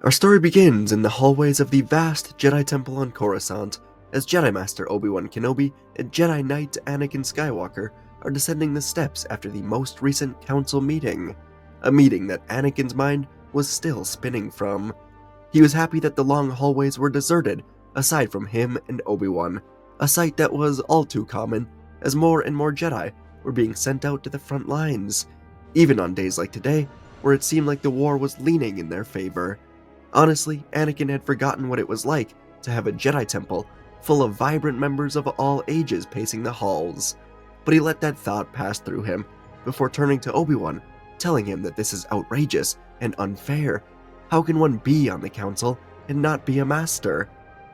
Our story begins in the hallways of the vast Jedi Temple on Coruscant, as Jedi Master Obi Wan Kenobi and Jedi Knight Anakin Skywalker are descending the steps after the most recent council meeting, a meeting that Anakin's mind was still spinning from. He was happy that the long hallways were deserted, aside from him and Obi-Wan, a sight that was all too common, as more and more Jedi were being sent out to the front lines, even on days like today, where it seemed like the war was leaning in their favor. Honestly, Anakin had forgotten what it was like to have a Jedi temple full of vibrant members of all ages pacing the halls, but he let that thought pass through him before turning to Obi-Wan, telling him that this is outrageous and unfair. How can one be on the council and not be a master?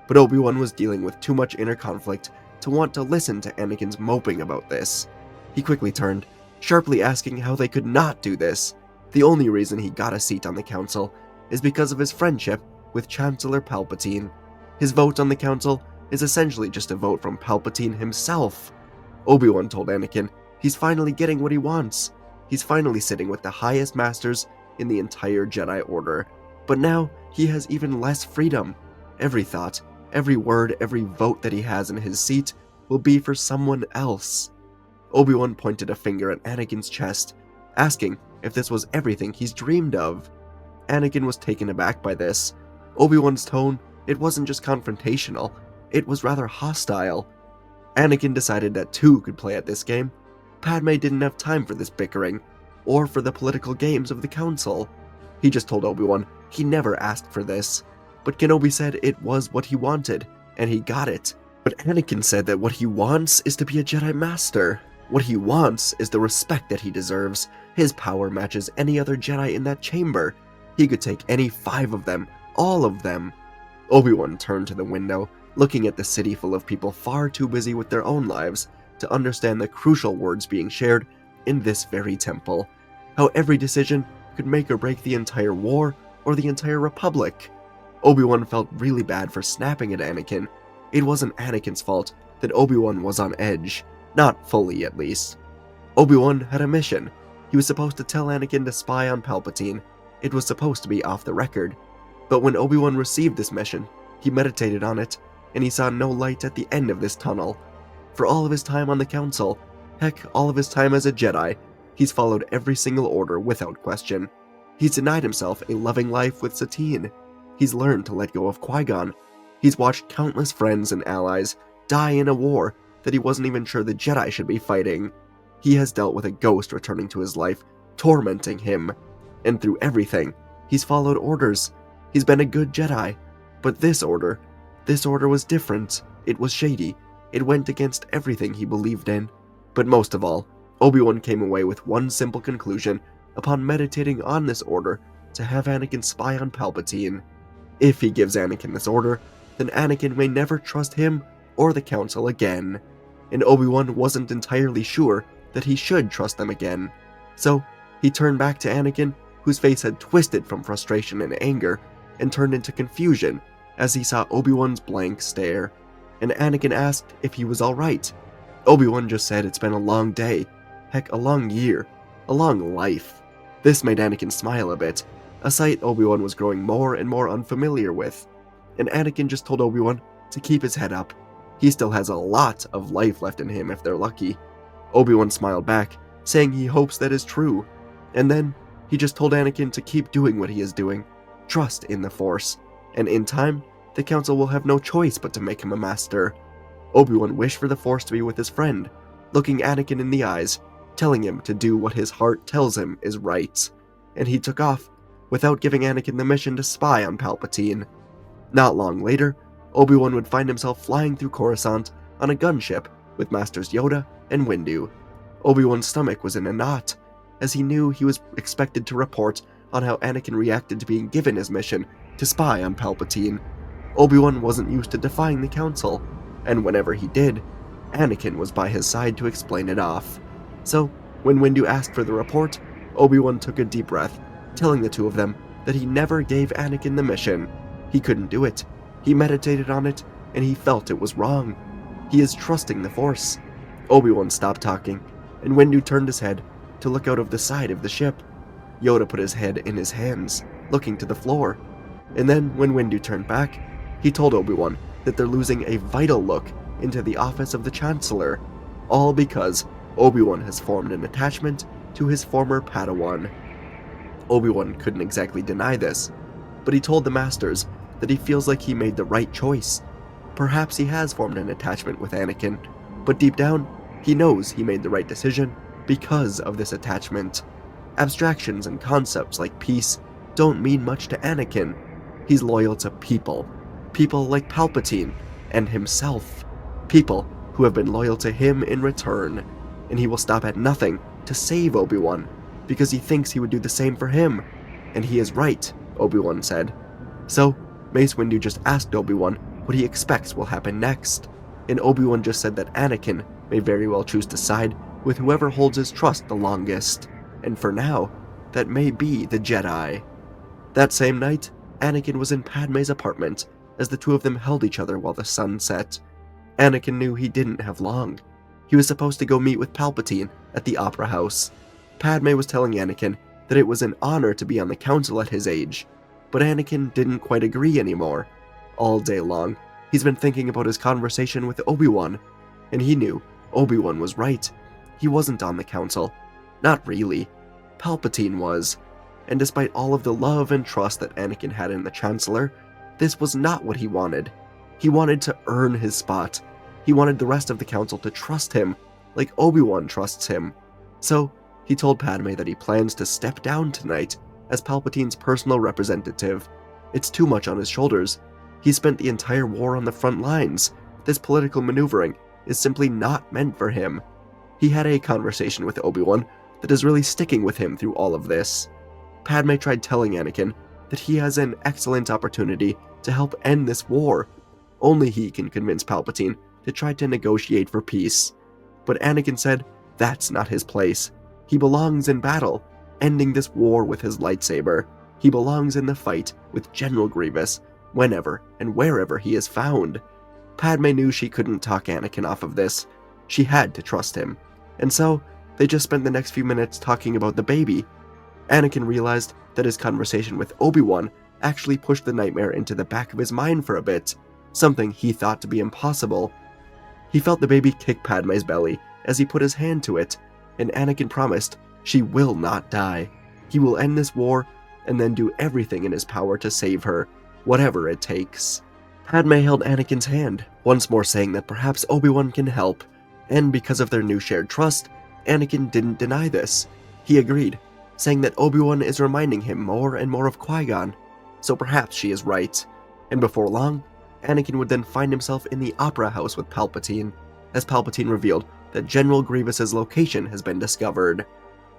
But Obi-Wan was dealing with too much inner conflict to want to listen to Anakin's moping about this. He quickly turned, sharply asking how they could not do this. The only reason he got a seat on the council is because of his friendship with Chancellor Palpatine. His vote on the council is essentially just a vote from Palpatine himself. Obi-Wan told Anakin he's finally getting what he wants. He's finally sitting with the highest masters in the entire Jedi Order. But now he has even less freedom. Every thought, every word, every vote that he has in his seat will be for someone else. Obi-Wan pointed a finger at Anakin's chest, asking if this was everything he's dreamed of. Anakin was taken aback by this. Obi-Wan's tone, it wasn't just confrontational, it was rather hostile. Anakin decided that two could play at this game. Padme didn't have time for this bickering, or for the political games of the council. He just told Obi-Wan he never asked for this, but Kenobi said it was what he wanted, and he got it. But Anakin said that what he wants is to be a Jedi Master. What he wants is the respect that he deserves. His power matches any other Jedi in that chamber. He could take any 5 of them, all of them. Obi-Wan turned to the window, looking at the city full of people far too busy with their own lives to understand the crucial words being shared in this very temple. How every decision could make or break the entire war or the entire republic. Obi-Wan felt really bad for snapping at Anakin. It wasn't Anakin's fault that Obi-Wan was on edge, not fully at least. Obi-Wan had a mission. He was supposed to tell Anakin to spy on Palpatine. It was supposed to be off the record. But when Obi-Wan received this mission, he meditated on it, and he saw no light at the end of this tunnel. For all of his time on the council, heck, all of his time as a Jedi, he's followed every single order without question. He's denied himself a loving life with Satine. He's learned to let go of Qui-Gon. He's watched countless friends and allies die in a war that he wasn't even sure the Jedi should be fighting. He has dealt with a ghost returning to his life, tormenting him. And through everything, he's followed orders. He's been a good Jedi. But this order was different. It was shady. It went against everything he believed in. But most of all, Obi-Wan came away with one simple conclusion upon meditating on this order to have Anakin spy on Palpatine. If he gives Anakin this order, then Anakin may never trust him or the Council again. And Obi-Wan wasn't entirely sure that he should trust them again. So, he turned back to Anakin, whose face had twisted from frustration and anger, and turned into confusion as he saw Obi-Wan's blank stare. And Anakin asked if he was alright. Obi-Wan just said it's been a long day, heck, a long year, a long life. This made Anakin smile a bit, a sight Obi-Wan was growing more and more unfamiliar with. And Anakin just told Obi-Wan to keep his head up. He still has a lot of life left in him if they're lucky. Obi-Wan smiled back, saying he hopes that is true. And then, he just told Anakin to keep doing what he is doing. Trust in the Force. And in time, the Council will have no choice but to make him a master. Obi-Wan wished for the Force to be with his friend, looking Anakin in the eyes, telling him to do what his heart tells him is right. And he took off, without giving Anakin the mission to spy on Palpatine. Not long later, Obi-Wan would find himself flying through Coruscant on a gunship with Masters Yoda and Windu. Obi-Wan's stomach was in a knot, as he knew he was expected to report on how Anakin reacted to being given his mission to spy on Palpatine. Obi-Wan wasn't used to defying the Council, and whenever he did, Anakin was by his side to explain it off. So, when Windu asked for the report, Obi-Wan took a deep breath, telling the two of them that he never gave Anakin the mission. He couldn't do it. He meditated on it, and he felt it was wrong. He is trusting the Force. Obi-Wan stopped talking, and Windu turned his head to look out of the side of the ship. Yoda put his head in his hands, looking to the floor. And then, when Windu turned back, he told Obi-Wan that they're losing a vital look into the office of the Chancellor, all because Obi-Wan has formed an attachment to his former Padawan. Obi-Wan couldn't exactly deny this, but he told the Masters that he feels like he made the right choice. Perhaps he has formed an attachment with Anakin, but deep down, he knows he made the right decision because of this attachment. Abstractions and concepts like peace don't mean much to Anakin. He's loyal to people like Palpatine and himself, people who have been loyal to him in return, and he will stop at nothing to save Obi-Wan, because he thinks he would do the same for him. And he is right, Obi-Wan said. So, Mace Windu just asked Obi-Wan what he expects will happen next, and Obi-Wan just said that Anakin may very well choose to side with whoever holds his trust the longest, and for now, that may be the Jedi. That same night, Anakin was in Padme's apartment as the two of them held each other while the sun set. Anakin knew he didn't have long. He was supposed to go meet with Palpatine at the Opera House. Padme was telling Anakin that it was an honor to be on the council at his age, but Anakin didn't quite agree anymore. All day long, he's been thinking about his conversation with Obi-Wan, and he knew Obi-Wan was right. He wasn't on the council. Not really. Palpatine was. And despite all of the love and trust that Anakin had in the Chancellor, this was not what he wanted. He wanted to earn his spot. He wanted the rest of the council to trust him, like Obi-Wan trusts him. So, he told Padme that he plans to step down tonight as Palpatine's personal representative. It's too much on his shoulders. He spent the entire war on the front lines. This political maneuvering is simply not meant for him. He had a conversation with Obi-Wan that is really sticking with him through all of this. Padme tried telling Anakin that he has an excellent opportunity to help end this war. Only he can convince Palpatine to try to negotiate for peace. But Anakin said that's not his place. He belongs in battle, ending this war with his lightsaber. He belongs in the fight with General Grievous, whenever and wherever he is found. Padme knew she couldn't talk Anakin off of this. She had to trust him. And so, they just spent the next few minutes talking about the baby. Anakin realized that his conversation with Obi-Wan actually pushed the nightmare into the back of his mind for a bit, something he thought to be impossible. He felt the baby kick Padme's belly as he put his hand to it, and Anakin promised she will not die. He will end this war and then do everything in his power to save her, whatever it takes. Padme held Anakin's hand, once more saying that perhaps Obi-Wan can help, and because of their new shared trust, Anakin didn't deny this. He agreed, saying that Obi-Wan is reminding him more and more of Qui-Gon, so perhaps she is right. And before long, Anakin would then find himself in the Opera House with Palpatine, as Palpatine revealed that General Grievous's location has been discovered.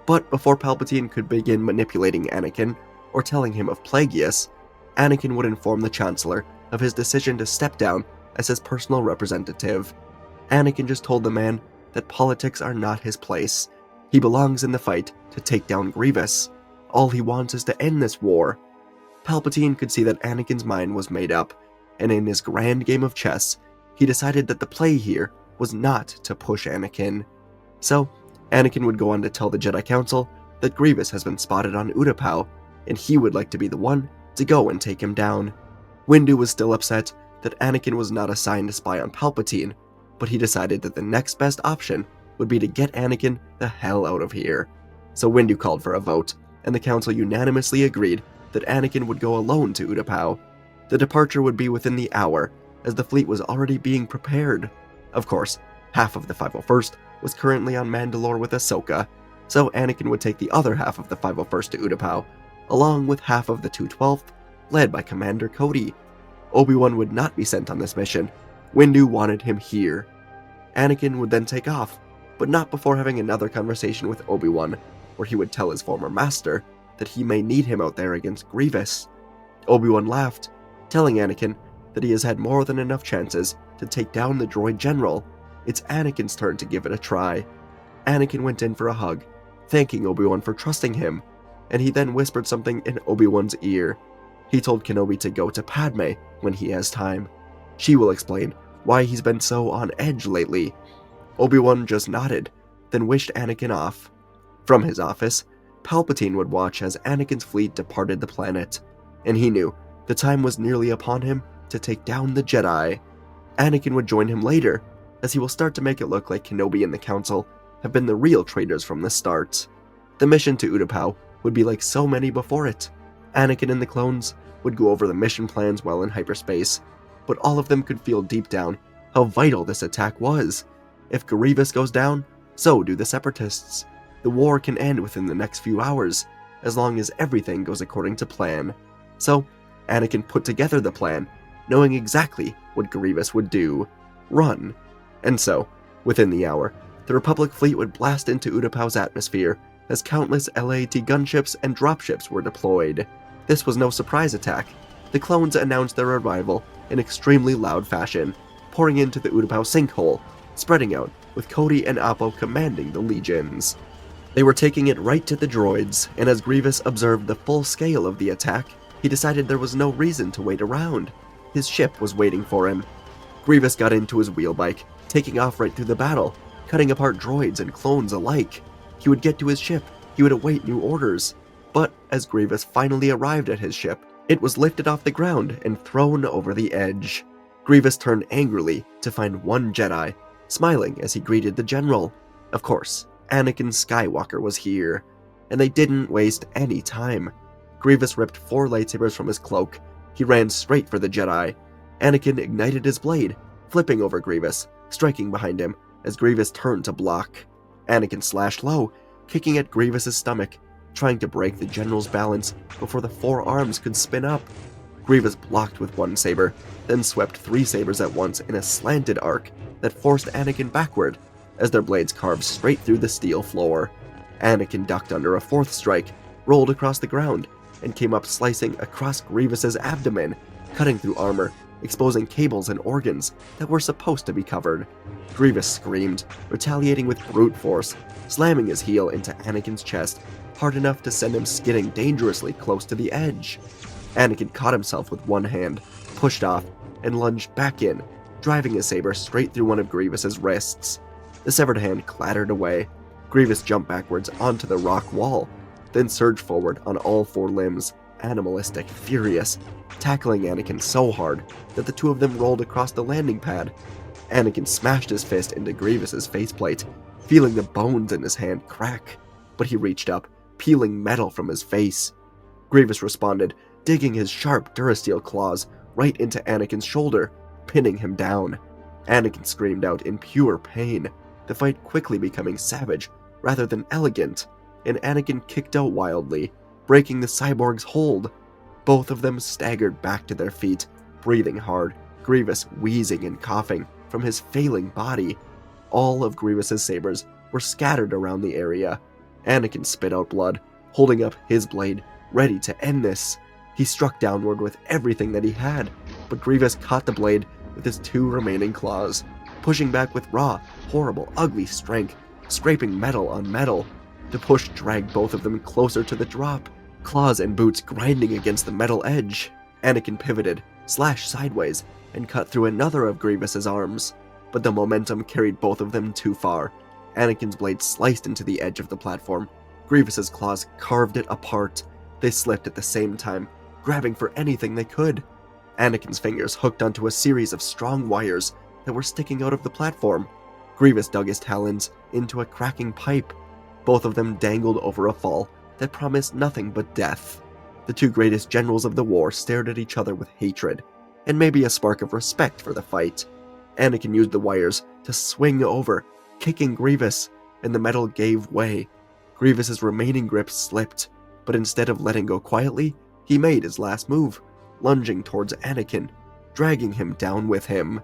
But before Palpatine could begin manipulating Anakin, or telling him of Plagueis, Anakin would inform the Chancellor of his decision to step down as his personal representative. Anakin just told the man that politics are not his place. He belongs in the fight to take down Grievous. All he wants is to end this war. Palpatine could see that Anakin's mind was made up, and in his grand game of chess, he decided that the play here was not to push Anakin. So, Anakin would go on to tell the Jedi Council that Grievous has been spotted on Utapau, and he would like to be the one to go and take him down. Windu was still upset that Anakin was not assigned to spy on Palpatine, but he decided that the next best option would be to get Anakin the hell out of here. So Windu called for a vote, and the council unanimously agreed that Anakin would go alone to Utapau. The departure would be within the hour, as the fleet was already being prepared. Of course, half of the 501st was currently on Mandalore with Ahsoka, so Anakin would take the other half of the 501st to Utapau, along with half of the 212th, led by Commander Cody. Obi-Wan would not be sent on this mission. Windu wanted him here. Anakin would then take off, but not before having another conversation with Obi-Wan, where he would tell his former master that he may need him out there against Grievous. Obi-Wan laughed, telling Anakin that he has had more than enough chances to take down the droid general. It's Anakin's turn to give it a try. Anakin went in for a hug, thanking Obi-Wan for trusting him, and he then whispered something in Obi-Wan's ear. He told Kenobi to go to Padme when he has time. She will explain why he's been so on edge lately. Obi-Wan just nodded, then wished Anakin off. From his office, Palpatine would watch as Anakin's fleet departed the planet, and he knew The time was nearly upon him to take down the Jedi. Anakin would join him later, as he will start to make it look like Kenobi and the Council have been the real traitors from the start. The mission to Utapau would be like so many before it. Anakin and the clones would go over the mission plans while in hyperspace, but all of them could feel deep down how vital this attack was. If Grievous goes down, so do the Separatists. The war can end within the next few hours, as long as everything goes according to plan. So, Anakin put together the plan, knowing exactly what Grievous would do: run. And so, within the hour, the Republic fleet would blast into Utapau's atmosphere as countless LAT gunships and dropships were deployed. This was no surprise attack. The clones announced their arrival in extremely loud fashion, pouring into the Utapau sinkhole, spreading out with Cody and Appo commanding the legions. They were taking it right to the droids, and as Grievous observed the full scale of the attack, he decided there was no reason to wait around. His ship was waiting for him. Grievous got into his wheelbike, taking off right through the battle, cutting apart droids and clones alike. He would get to his ship, he would await new orders. But as Grievous finally arrived at his ship, it was lifted off the ground and thrown over the edge. Grievous turned angrily to find one Jedi, smiling as he greeted the general. Of course, Anakin Skywalker was here, and they didn't waste any time. Grievous ripped 4 lightsabers from his cloak. He ran straight for the Jedi. Anakin ignited his blade, flipping over Grievous, striking behind him as Grievous turned to block. Anakin slashed low, kicking at Grievous's stomach, trying to break the general's balance before the 4 arms could spin up. Grievous blocked with 1 saber, then swept 3 sabers at once in a slanted arc that forced Anakin backward as their blades carved straight through the steel floor. Anakin ducked under a 4th strike, rolled across the ground, and came up slicing across Grievous's abdomen, cutting through armor, exposing cables and organs that were supposed to be covered. Grievous screamed, retaliating with brute force, slamming his heel into Anakin's chest, hard enough to send him skidding dangerously close to the edge. Anakin caught himself with 1 hand, pushed off, and lunged back in, driving his saber straight through one of Grievous's wrists. The severed hand clattered away. Grievous jumped backwards onto the rock wall, then surged forward on all 4 limbs, animalistic, furious, tackling Anakin so hard that the 2 of them rolled across the landing pad. Anakin smashed his fist into Grievous's faceplate, feeling the bones in his hand crack, but he reached up, peeling metal from his face. Grievous responded, digging his sharp Durasteel claws right into Anakin's shoulder, pinning him down. Anakin screamed out in pure pain, the fight quickly becoming savage rather than elegant, and Anakin kicked out wildly, breaking the cyborg's hold. Both of them staggered back to their feet, breathing hard, Grievous wheezing and coughing from his failing body. All of Grievous's sabers were scattered around the area. Anakin spit out blood, holding up his blade, ready to end this. He struck downward with everything that he had, but Grievous caught the blade with his 2 remaining claws, pushing back with raw, horrible, ugly strength, scraping metal on metal. The push dragged both of them closer to the drop, claws and boots grinding against the metal edge. Anakin pivoted, slashed sideways, and cut through another of Grievous's arms, but the momentum carried both of them too far. Anakin's blade sliced into the edge of the platform. Grievous's claws carved it apart. They slipped at the same time, grabbing for anything they could. Anakin's fingers hooked onto a series of strong wires that were sticking out of the platform. Grievous dug his talons into a cracking pipe. Both of them dangled over a fall that promised nothing but death. The 2 greatest generals of the war stared at each other with hatred, and maybe a spark of respect for the fight. Anakin used the wires to swing over, kicking Grievous, and the metal gave way. Grievous's remaining grip slipped, but instead of letting go quietly, he made his last move, lunging towards Anakin, dragging him down with him.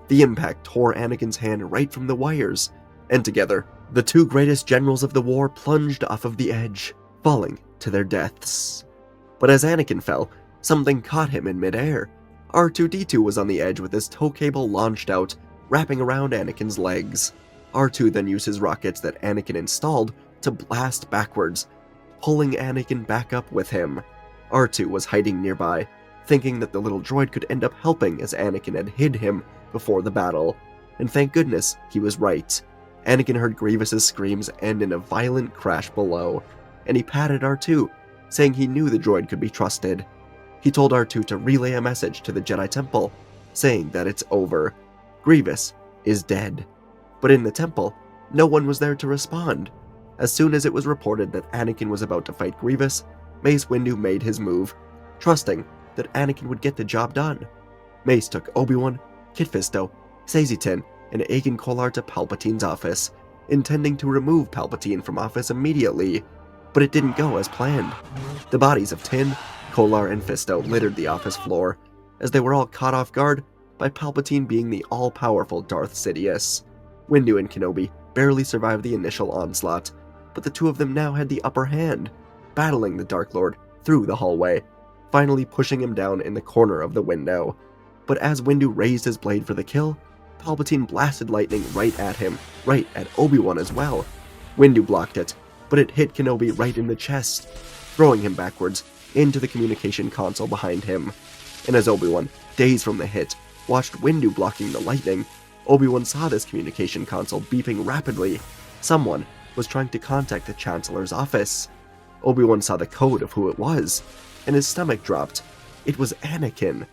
The impact tore Anakin's hand right from the wires, and together, the 2 greatest generals of the war plunged off of the edge, falling to their deaths. But as Anakin fell, something caught him in midair. R2-D2 was on the edge with his tow cable launched out, wrapping around Anakin's legs. R2 then used his rockets that Anakin installed to blast backwards, pulling Anakin back up with him. R2 was hiding nearby, thinking that the little droid could end up helping as Anakin had hid him before the battle. And thank goodness he was right. Anakin heard Grievous's screams end in a violent crash below, and he patted R2, saying he knew the droid could be trusted. He told R2 to relay a message to the Jedi Temple, saying that it's over. Grievous is dead. But in the temple, no one was there to respond. As soon as it was reported that Anakin was about to fight Grievous, Mace Windu made his move, trusting that Anakin would get the job done. Mace took Obi-Wan, Kit Fisto, Sazitin, and Agen Kolar to Palpatine's office, intending to remove Palpatine from office immediately, but it didn't go as planned. The bodies of Tin, Kolar, and Fisto littered the office floor, as they were all caught off guard by Palpatine being the all-powerful Darth Sidious. Windu and Kenobi barely survived the initial onslaught, but the two of them now had the upper hand, battling the Dark Lord through the hallway, finally pushing him down in the corner of the window. But as Windu raised his blade for the kill, Palpatine blasted lightning right at him, right at Obi-Wan as well. Windu blocked it, but it hit Kenobi right in the chest, throwing him backwards into the communication console behind him. And as Obi-Wan, dazed from the hit, watched Windu blocking the lightning, Obi-Wan saw this communication console beeping rapidly. Someone was trying to contact the Chancellor's office. Obi-Wan saw the code of who it was, and his stomach dropped. It was Anakin.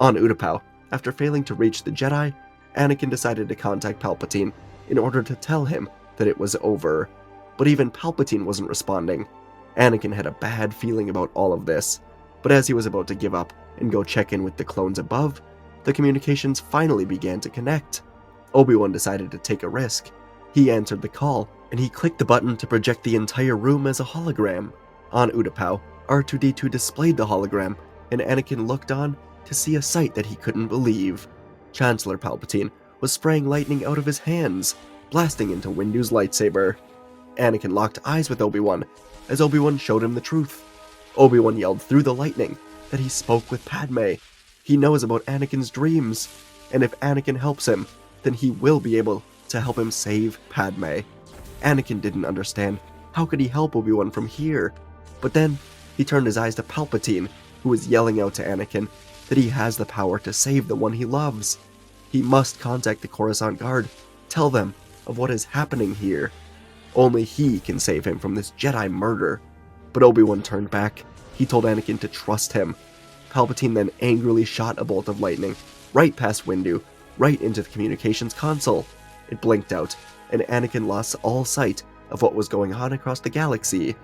On Utapau, after failing to reach the Jedi, Anakin decided to contact Palpatine in order to tell him that it was over. But even Palpatine wasn't responding. Anakin had a bad feeling about all of this, but as he was about to give up and go check in with the clones above, the communications finally began to connect. Obi-Wan decided to take a risk. He answered the call, and he clicked the button to project the entire room as a hologram. On Utapau, R2-D2 displayed the hologram, and Anakin looked on to see a sight that he couldn't believe. Chancellor Palpatine was spraying lightning out of his hands, blasting into Windu's lightsaber. Anakin locked eyes with Obi-Wan as Obi-Wan showed him the truth. Obi-Wan yelled through the lightning that he spoke with Padme. He knows about Anakin's dreams, and if Anakin helps him, then he will be able to help him save Padme. Anakin didn't understand. How could he help Obi-Wan from here? But then, he turned his eyes to Palpatine, who was yelling out to Anakin that he has the power to save the one he loves. He must contact the Coruscant Guard, tell them of what is happening here. Only he can save him from this Jedi murder. But Obi-Wan turned back. He told Anakin to trust him. Palpatine then angrily shot a bolt of lightning right past Windu, right into the communications console. It blinked out, and Anakin lost all sight of what was going on across the galaxy.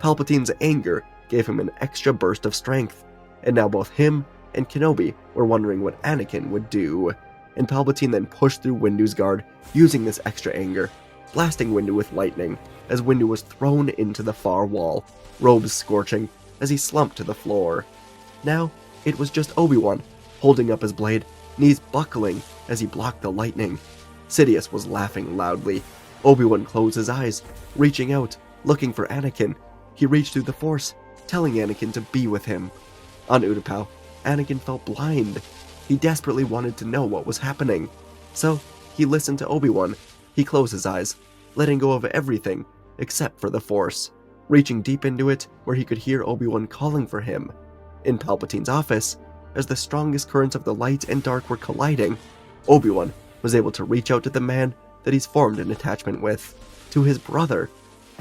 Palpatine's anger gave him an extra burst of strength, and now both him and Kenobi were wondering what Anakin would do. And Palpatine then pushed through Windu's guard, using this extra anger, blasting Windu with lightning as Windu was thrown into the far wall, robes scorching as he slumped to the floor. Now, it was just Obi-Wan, holding up his blade, knees buckling as he blocked the lightning. Sidious was laughing loudly. Obi-Wan closed his eyes, reaching out, looking for Anakin. He reached through the Force, telling Anakin to be with him. On Utapau, Anakin felt blind. He desperately wanted to know what was happening. So, he listened to Obi-Wan. He closed his eyes, letting go of everything except for the Force, reaching deep into it where he could hear Obi-Wan calling for him. In Palpatine's office, as the strongest currents of the light and dark were colliding, Obi-Wan was able to reach out to the man that he's formed an attachment with, to his brother,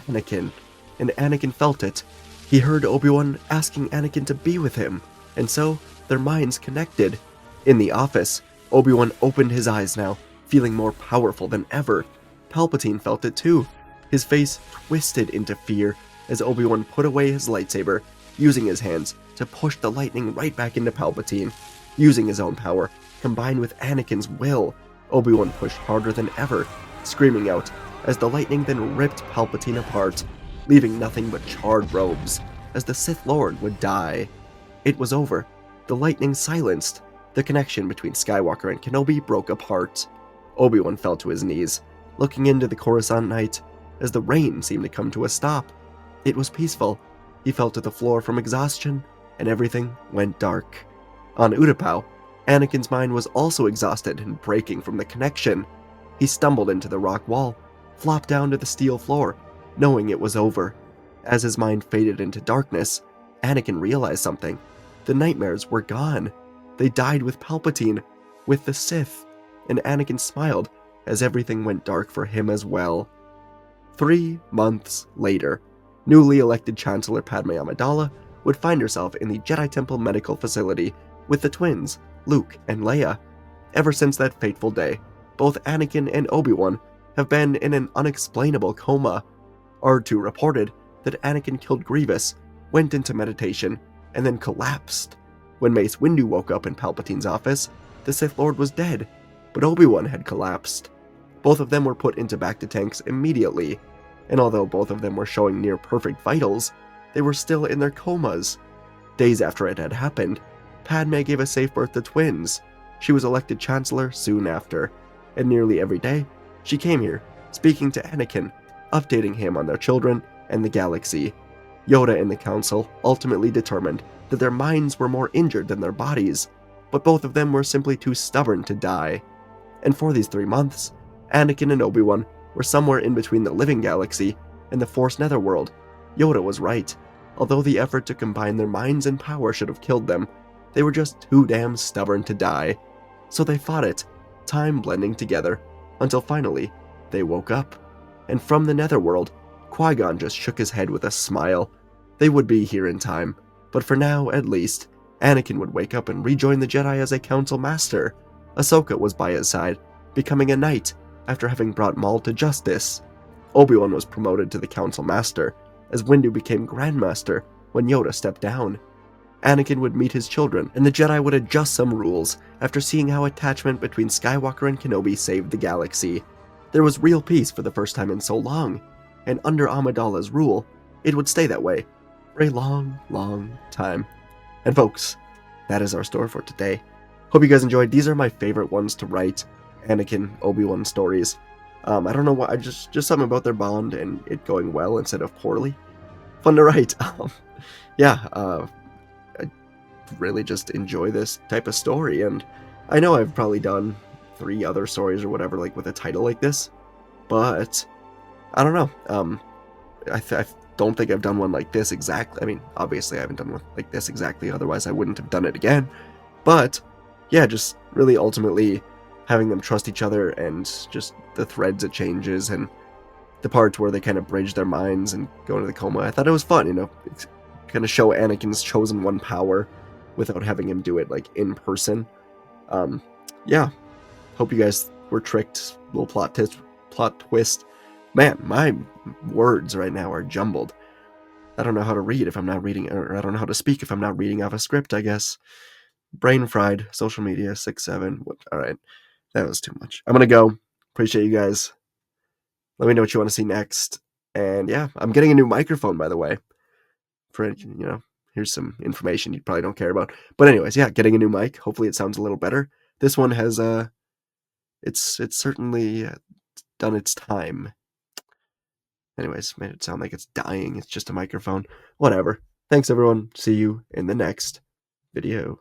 Anakin, and Anakin felt it. He heard Obi-Wan asking Anakin to be with him, and so their minds connected. In the office, Obi-Wan opened his eyes now, feeling more powerful than ever. Palpatine felt it too. His face twisted into fear as Obi-Wan put away his lightsaber, using his hands to push the lightning right back into Palpatine. Using his own power, combined with Anakin's will, Obi-Wan pushed harder than ever, screaming out as the lightning then ripped Palpatine apart, leaving nothing but charred robes, as the Sith Lord would die. It was over. The lightning silenced. The connection between Skywalker and Kenobi broke apart. Obi-Wan fell to his knees, looking into the Coruscant night, as the rain seemed to come to a stop. It was peaceful. He fell to the floor from exhaustion, and everything went dark. On Utapau, Anakin's mind was also exhausted and breaking from the connection. He stumbled into the rock wall, flopped down to the steel floor, knowing it was over. As his mind faded into darkness, Anakin realized something. The nightmares were gone. They died with Palpatine, with the Sith, and Anakin smiled as everything went dark for him as well. 3 months later, newly elected Chancellor Padme Amidala would find herself in the Jedi Temple medical facility with the twins, Luke and Leia. Ever since that fateful day, both Anakin and Obi Wan have been in an unexplainable coma. R2 reported that Anakin killed Grievous, went into meditation, and then collapsed. When Mace Windu woke up in Palpatine's office, the Sith Lord was dead, but Obi-Wan had collapsed. Both of them were put into bacta tanks immediately, and although both of them were showing near-perfect vitals, they were still in their comas. Days after it had happened, Padme gave a safe birth to twins. She was elected Chancellor soon after, and nearly every day, she came here, speaking to Anakin, updating him on their children and the galaxy. Yoda and the Council ultimately determined that their minds were more injured than their bodies, but both of them were simply too stubborn to die. And for these 3 months, Anakin and Obi-Wan were somewhere in between the living galaxy and the Force Netherworld. Yoda was right. Although the effort to combine their minds and power should have killed them, they were just too damn stubborn to die. So they fought it, time blending together, until finally, they woke up. And from the Netherworld, Qui-Gon just shook his head with a smile. They would be here in time, but for now, at least, Anakin would wake up and rejoin the Jedi as a Council Master. Ahsoka was by his side, becoming a knight after having brought Maul to justice. Obi-Wan was promoted to the Council Master, as Windu became Grandmaster when Yoda stepped down. Anakin would meet his children, and the Jedi would adjust some rules after seeing how attachment between Skywalker and Kenobi saved the galaxy. There was real peace for the first time in so long, and under Amidala's rule, it would stay that way for a long, long time. And folks, that is our story for today. Hope you guys enjoyed. These are my favorite ones to write, Anakin, Obi-Wan stories. I don't know why, I just something about their bond and it going well instead of poorly. Fun to write. I really just enjoy this type of story, and I know I've probably done 3 other stories or whatever, like with a title like this, but I don't know. I don't think I've done one like this exactly. I mean, obviously I haven't done one like this exactly, otherwise I wouldn't have done it again. But yeah, just really ultimately having them trust each other and just the threads it changes and the parts where they kind of bridge their minds and go into the coma. I thought it was fun, kind of show Anakin's chosen one power without having him do it like in person. Yeah, hope you guys were tricked. Little plot twist. Man, my words right now are jumbled. I don't know how to read if I'm not reading, or I don't know how to speak if I'm not reading off a script, I guess. Brain fried. Social media 6-7. All right, that was too much. I'm gonna go. Appreciate you guys. Let me know what you want to see next. And yeah, I'm getting a new microphone, by the way. For here's some information you probably don't care about. But anyways, yeah, getting a new mic. Hopefully it sounds a little better. This one has it's certainly done its time. Anyways, made it sound like it's dying. It's just a microphone. Whatever. Thanks everyone. See you in the next video.